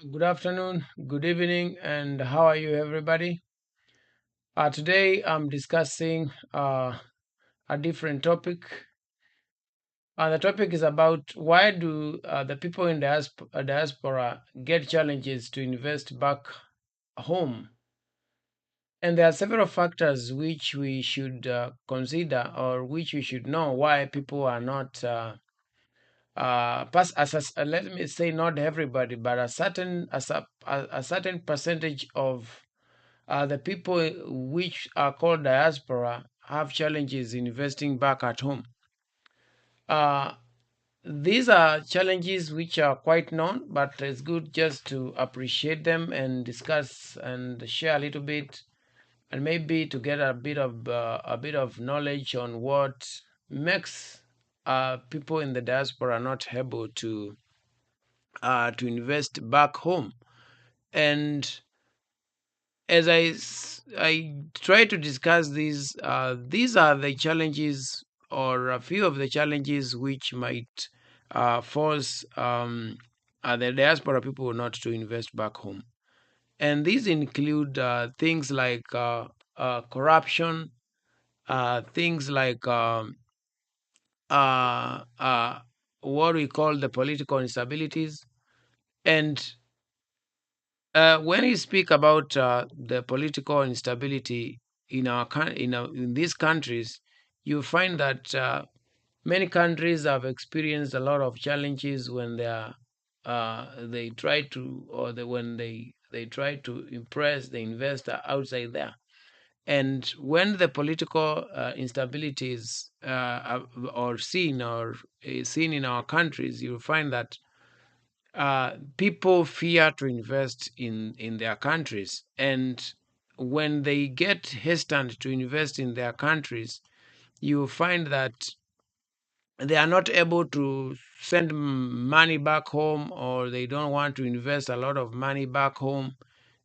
Good afternoon, good evening, and how are you, everybody? Today I'm discussing a different topic. The topic is about why do the people in diaspora get challenges to invest back home? And there are several factors which we should consider or which we should know why people are not. Let me say not everybody, but a certain percentage of the people which are called diaspora have challenges in investing back at home. Uh, these are challenges which are quite known, but it's good just to appreciate them and discuss and share a little bit, and maybe to get a bit of knowledge on what makes people in the diaspora not able to invest back home. And as I try to discuss these are the challenges or a few of the challenges which might force the diaspora people not to invest back home. And these include things like corruption, things like uh, uh, what we call the political instabilities. And when you speak about the political instability in these countries, you find that many countries have experienced a lot of challenges when they try to when they try to impress the investor outside there. And when the political instabilities are seen in our countries, you find that people fear to invest in their countries, and when they get hesitant to invest in their countries, you find that they are not able to send money back home, or they don't want to invest a lot of money back home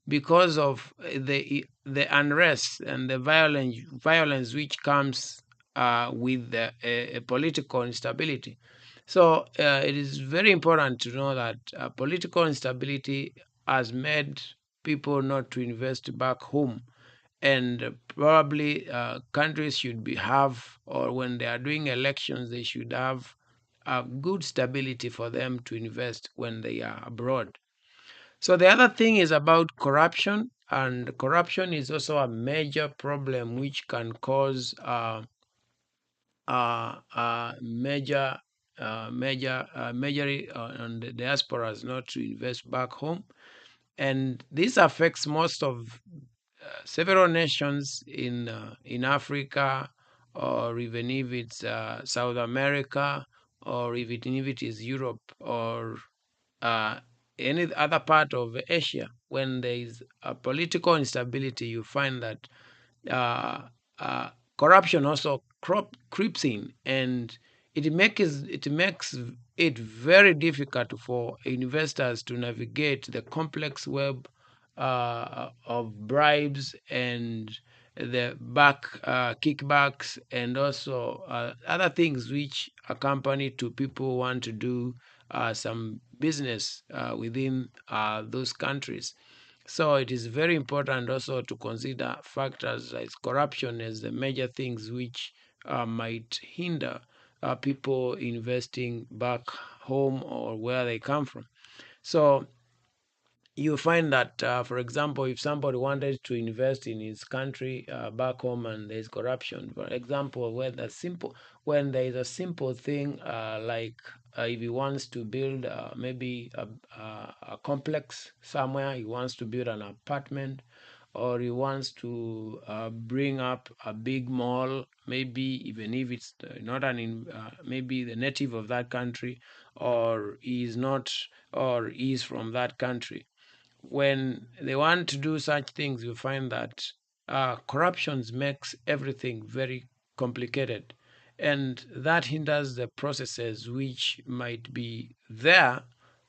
because of the unrest and the violence which comes with the political instability. So it is very important to know that political instability has made people not to invest back home, and probably countries should be have, or when they are doing elections, they should have a good stability for them to invest when they are abroad. So the other thing is about corruption, and corruption is also a major problem which can cause major on the diasporas not to invest back home, and this affects most of several nations in Africa, or even if it's South America, or even if it is Europe, or uh, any other part of Asia. When there is a political instability, you find that uh, uh, corruption also creeps in, and it makes it very difficult for investors to navigate the complex web of bribes and the kickbacks, and also other things which accompany to people want to do some business within those countries. So it is very important also to consider factors like corruption as the major things which might hinder people investing back home or where they come from. So you find that, for example, if somebody wanted to invest in his country back home and there's corruption, for example, when there is a simple thing like if he wants to build maybe a complex somewhere, he wants to build an apartment, or he wants to bring up a big mall, maybe even if it's not maybe the native of that country, or is not, or is from that country. When they want to do such things, you find that corruption makes everything very complicated, and that hinders the processes which might be there,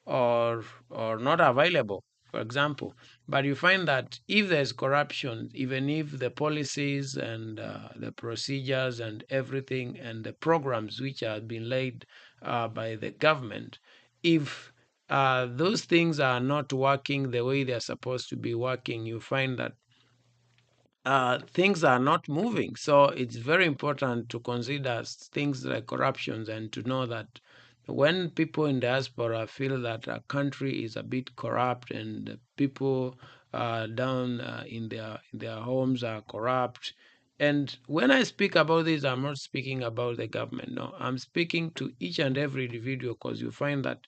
or not available, for example. But you find that if there's corruption, even if the policies and the procedures and everything and the programs which have been laid by the government, if those things are not working the way they're supposed to be working. You find that things are not moving. So it's very important to consider things like corruptions and to know that when people in diaspora feel that a country is a bit corrupt and people down in their homes are corrupt. And when I speak about this, I'm not speaking about the government. No, I'm speaking to each and every individual, because you find that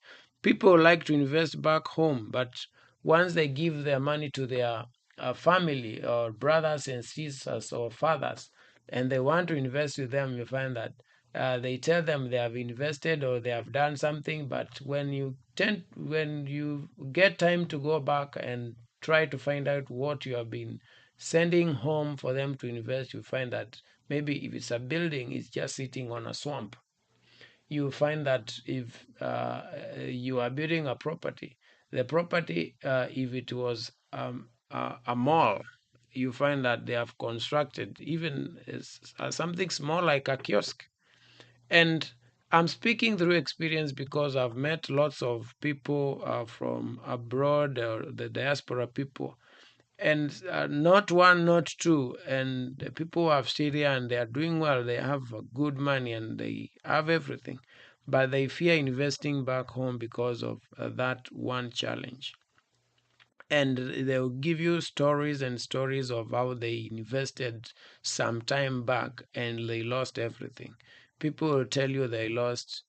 people like to invest back home, but once they give their money to their family or brothers and sisters or fathers, and they want to invest with them, you find that they tell them they have invested or they have done something, but when you get time to go back and try to find out what you have been sending home for them to invest, you find that maybe if it's a building, it's just sitting on a swamp. You find that if you are building a property, the property, if it was a mall, you find that they have constructed even something small like a kiosk. And I'm speaking through experience because I've met lots of people from abroad, or the diaspora people, and not one, not two. And the people who have stayed here and they are doing well, they have good money and they have everything, but they fear investing back home because of that one challenge. And they'll give you stories and stories of how they invested some time back and they lost everything. People will tell you they lost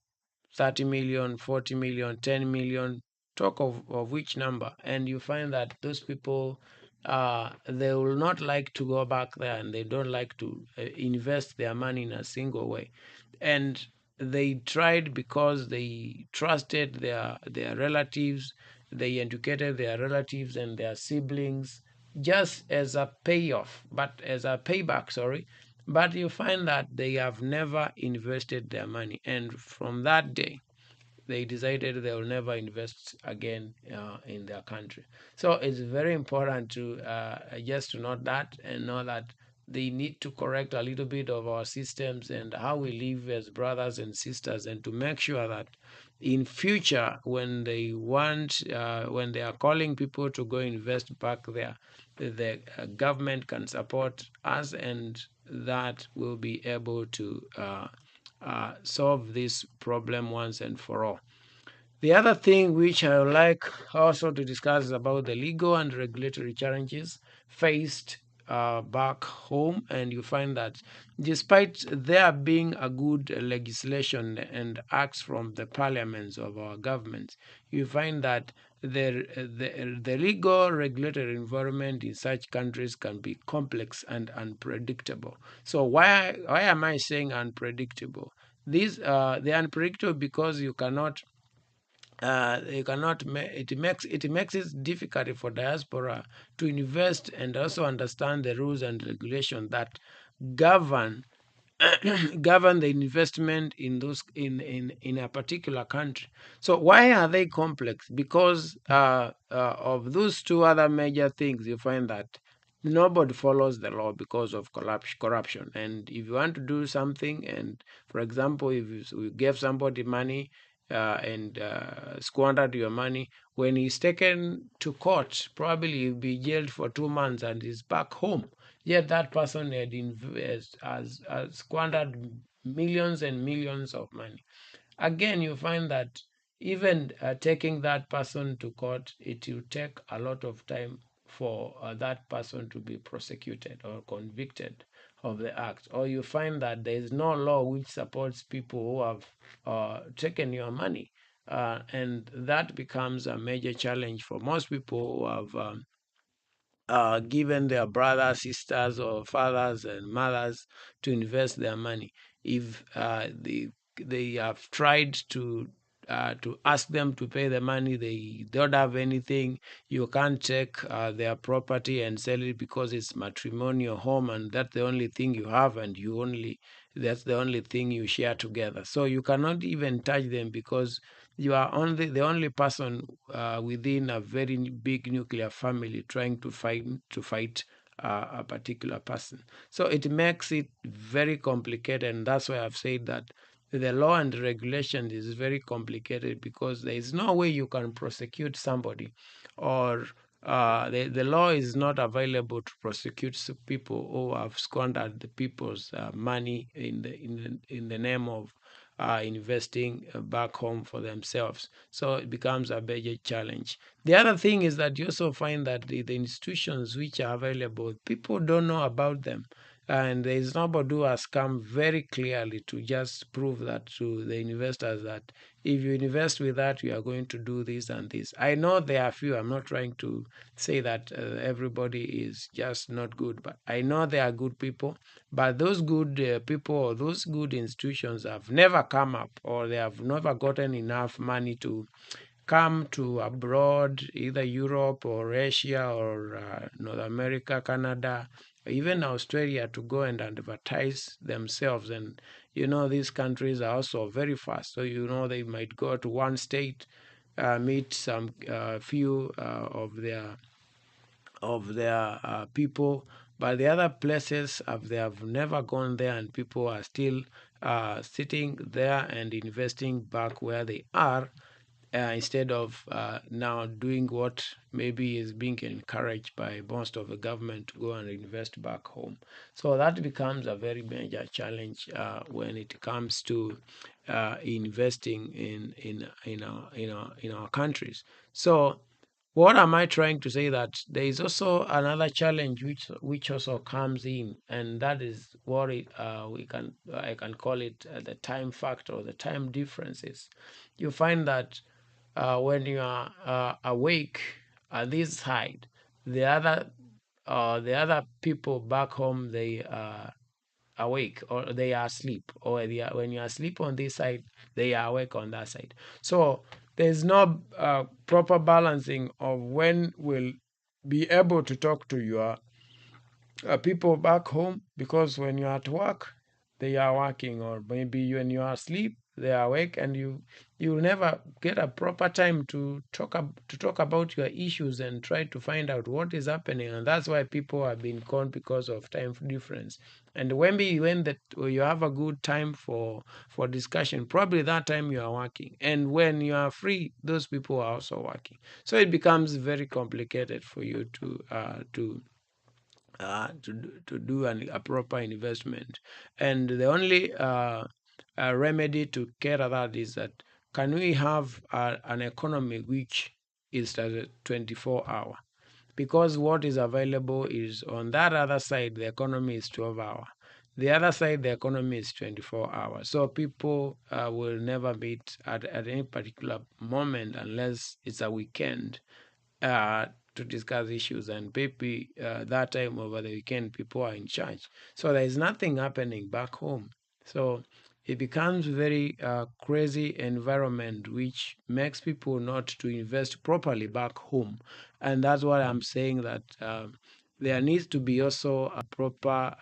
30 million, 40 million, 10 million, talk of which number. And you find that those people, they will not like to go back there and they don't like to invest their money in a single way. And they tried because they trusted their relatives, they educated their relatives and their siblings just as a payoff, but as a payback, sorry. But you find that they have never invested their money. And from that day, they decided they will never invest again in their country. So it's very important to just to note that and know that they need to correct a little bit of our systems and how we live as brothers and sisters, and to make sure that in future when they want when they are calling people to go invest back there, the government can support us, and that will be able to solve this problem once and for all. The other thing which I would like also to discuss is about the legal and regulatory challenges faced back home. And you find that despite there being a good legislation and acts from the parliaments of our governments, you find that the legal regulatory environment in such countries can be complex and unpredictable. So why am I saying unpredictable? These They're unpredictable because it makes it difficult for diaspora to invest and also understand the rules and regulations that govern govern the investment in those in a particular country. So why are they complex? Because of those two other major things. You find that nobody follows the law because of corruption. And if you want to do something, and for example, if you gave somebody money and squandered your money, when he's taken to court, probably he'll be jailed for 2 months and he's back home. Yet that person has squandered millions and millions of money. Again, you find that even taking that person to court, it will take a lot of time for that person to be prosecuted or convicted of the act. Or you find that there is no law which supports people who have taken your money. And that becomes a major challenge for most people who have given their brothers, sisters, or fathers and mothers to invest their money. If they have tried to ask them to pay the money, they don't have anything. You can't take their property and sell it because it's matrimonial home, and that's the only thing you have, and that's the only thing you share together. So you cannot even touch them because you are only the only person within a very big nuclear family trying to fight a particular person. So it makes it very complicated, and that's why I've said that the law and regulation is very complicated, because there is no way you can prosecute somebody, or the law is not available to prosecute people who have squandered the people's money in the name of investing back home for themselves. So it becomes a major challenge. The other thing is that you also find that the institutions which are available, people don't know about them. And there is nobody who has come very clearly to just prove that to the investors, that if you invest with that, you are going to do this and this. I know there are few. I'm not trying to say that everybody is just not good, but I know there are good people. But those good people, or those good institutions, have never come up, or they have never gotten enough money to come to abroad, either Europe or Asia or North America, Canada, even Australia, to go and advertise themselves. And these countries are also very fast. So they might go to one state, meet some few of their people, but the other places they have never gone there, and people are still sitting there and investing back where they are, instead of now doing what maybe is being encouraged by most of the government to go and invest back home. So that becomes a very major challenge when it comes to investing in our countries. So what am I trying to say? That there is also another challenge which also comes in, and that is what I can call it the time factor, or the time differences. You find that when you are awake at this side, the other people back home, they are awake, or they are asleep, or when you are asleep on this side, they are awake on that side. So there's no proper balancing of when will be able to talk to your people back home, because when you're at work, they are working, or maybe when you are asleep, they are awake, and you will never get a proper time to talk about your issues and try to find out what is happening. And that's why people have been caught, because of time difference. And when you have a good time for discussion, probably that time you are working, and when you are free, those people are also working. So it becomes very complicated for you to do a proper investment. And the only remedy to care that is that, can we have an economy which is at a 24-hour? Because what is available is, on that other side, the economy is 12-hour. The other side, the economy is 24 hours. So people will never meet at any particular moment, unless it's a weekend, uh, to discuss issues. And maybe that time over the weekend, people are in charge. So there is nothing happening back home. So it becomes very crazy environment, which makes people not to invest properly back home. And that's what I'm saying, that there needs to be also a proper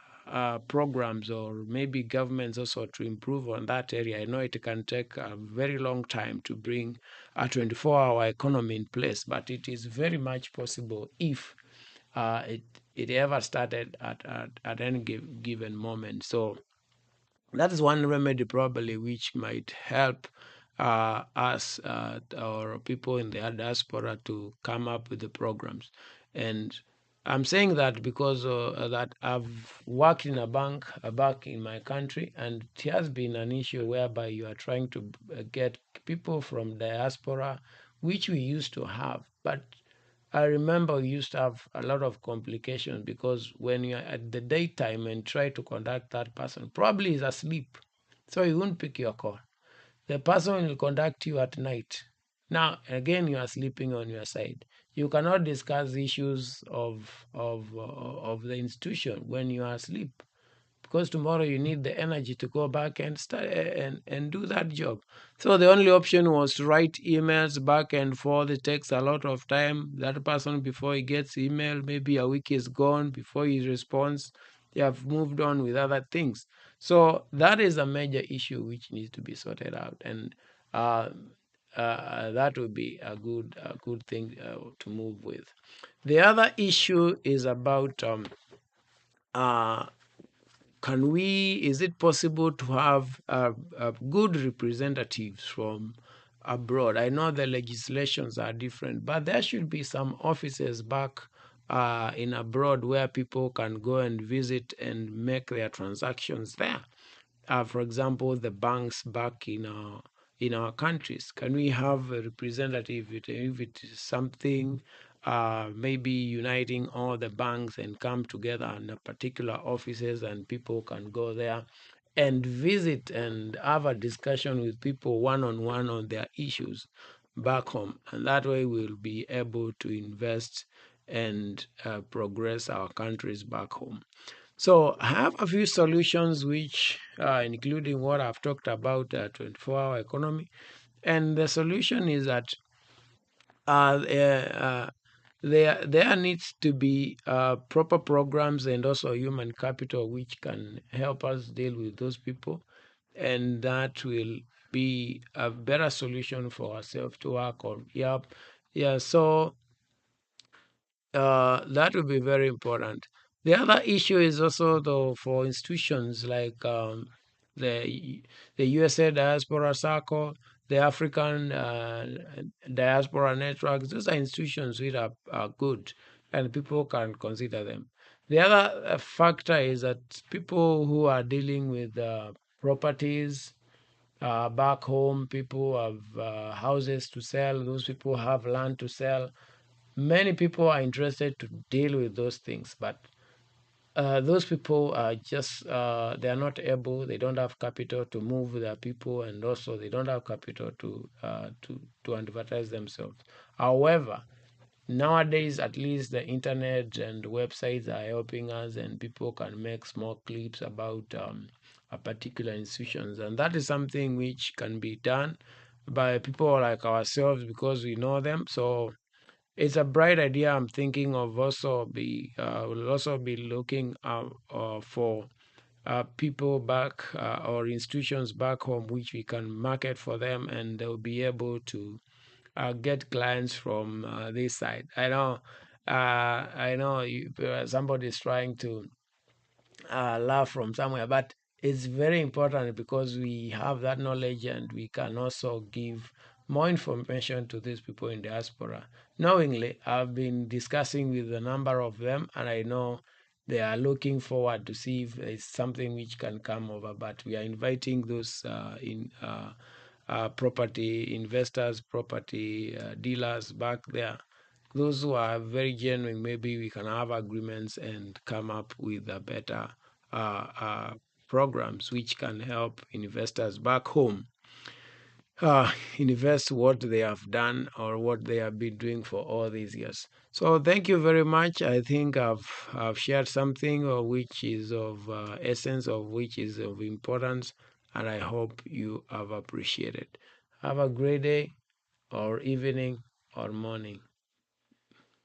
programs, or maybe governments also, to improve on that area. I know it can take a very long time to bring a 24-hour economy in place, but it is very much possible if it ever started at any given moment. So that is one remedy, probably, which might help us or people in the diaspora to come up with the programs. And I'm saying that because that I've worked in a bank in my country, and it has been an issue whereby you are trying to get people from diaspora, which we used to have. But I remember we used to have a lot of complications, because when you're at the daytime and try to contact that person, probably is asleep, so he won't pick your call. The person will contact you at night. Now again, you are sleeping on your side. You cannot discuss issues of the institution when you are asleep, because tomorrow you need the energy to go back and start and do that job. So the only option was to write emails back and forth. It takes a lot of time. That person, before he gets email, maybe a week is gone before he responds. They have moved on with other things. So that is a major issue which needs to be sorted out, and uh, that would be a good thing to move with. The other issue is about uh, is it possible to have good representatives from abroad? I know the legislations are different, but there should be some offices back in abroad where people can go and visit and make their transactions there. For example, the banks back in our countries. Can we have a representative if it is something maybe uniting all the banks and come together in a particular offices, and people can go there and visit and have a discussion with people one on one on their issues back home, and that way we'll be able to invest and progress our countries back home. So I have a few solutions which including what I've talked about, 24-hour economy. And the solution is that uh, uh, there needs to be proper programs and also human capital which can help us deal with those people. And that will be a better solution for ourselves to work on. Yep. Yeah. So that would be very important. The other issue is also though for institutions like the the USA Diaspora Circle, the African Diaspora Networks. Those are institutions which are good, and people can consider them. The other factor is that people who are dealing with properties back home, people have houses to sell. Those people have land to sell. Many people are interested to deal with those things, but those people are just they are not able. They don't have capital to move their people, and also they don't have capital to advertise themselves. However, nowadays, at least the internet and websites are helping us, and people can make small clips about a particular institutions, and that is something which can be done by people like ourselves because we know them. So it's a bright idea. I'm thinking of also be will also be looking for people back or institutions back home which we can market for them, and they'll be able to get clients from this side. I know somebody is trying to love from somewhere. But it's very important because we have that knowledge and we can also give more information to these people in diaspora. Knowingly, I've been discussing with a number of them, and I know they are looking forward to see if it's something which can come over. But we are inviting those in property investors, property dealers back there, those who are very genuine. Maybe we can have agreements and come up with a better uh, uh, programs which can help investors back home invest what they have done or what they have been doing for all these years. So thank you very much. I think I've shared something which is of essence, of which is of importance, and I hope you have appreciated. Have a great day or evening or morning.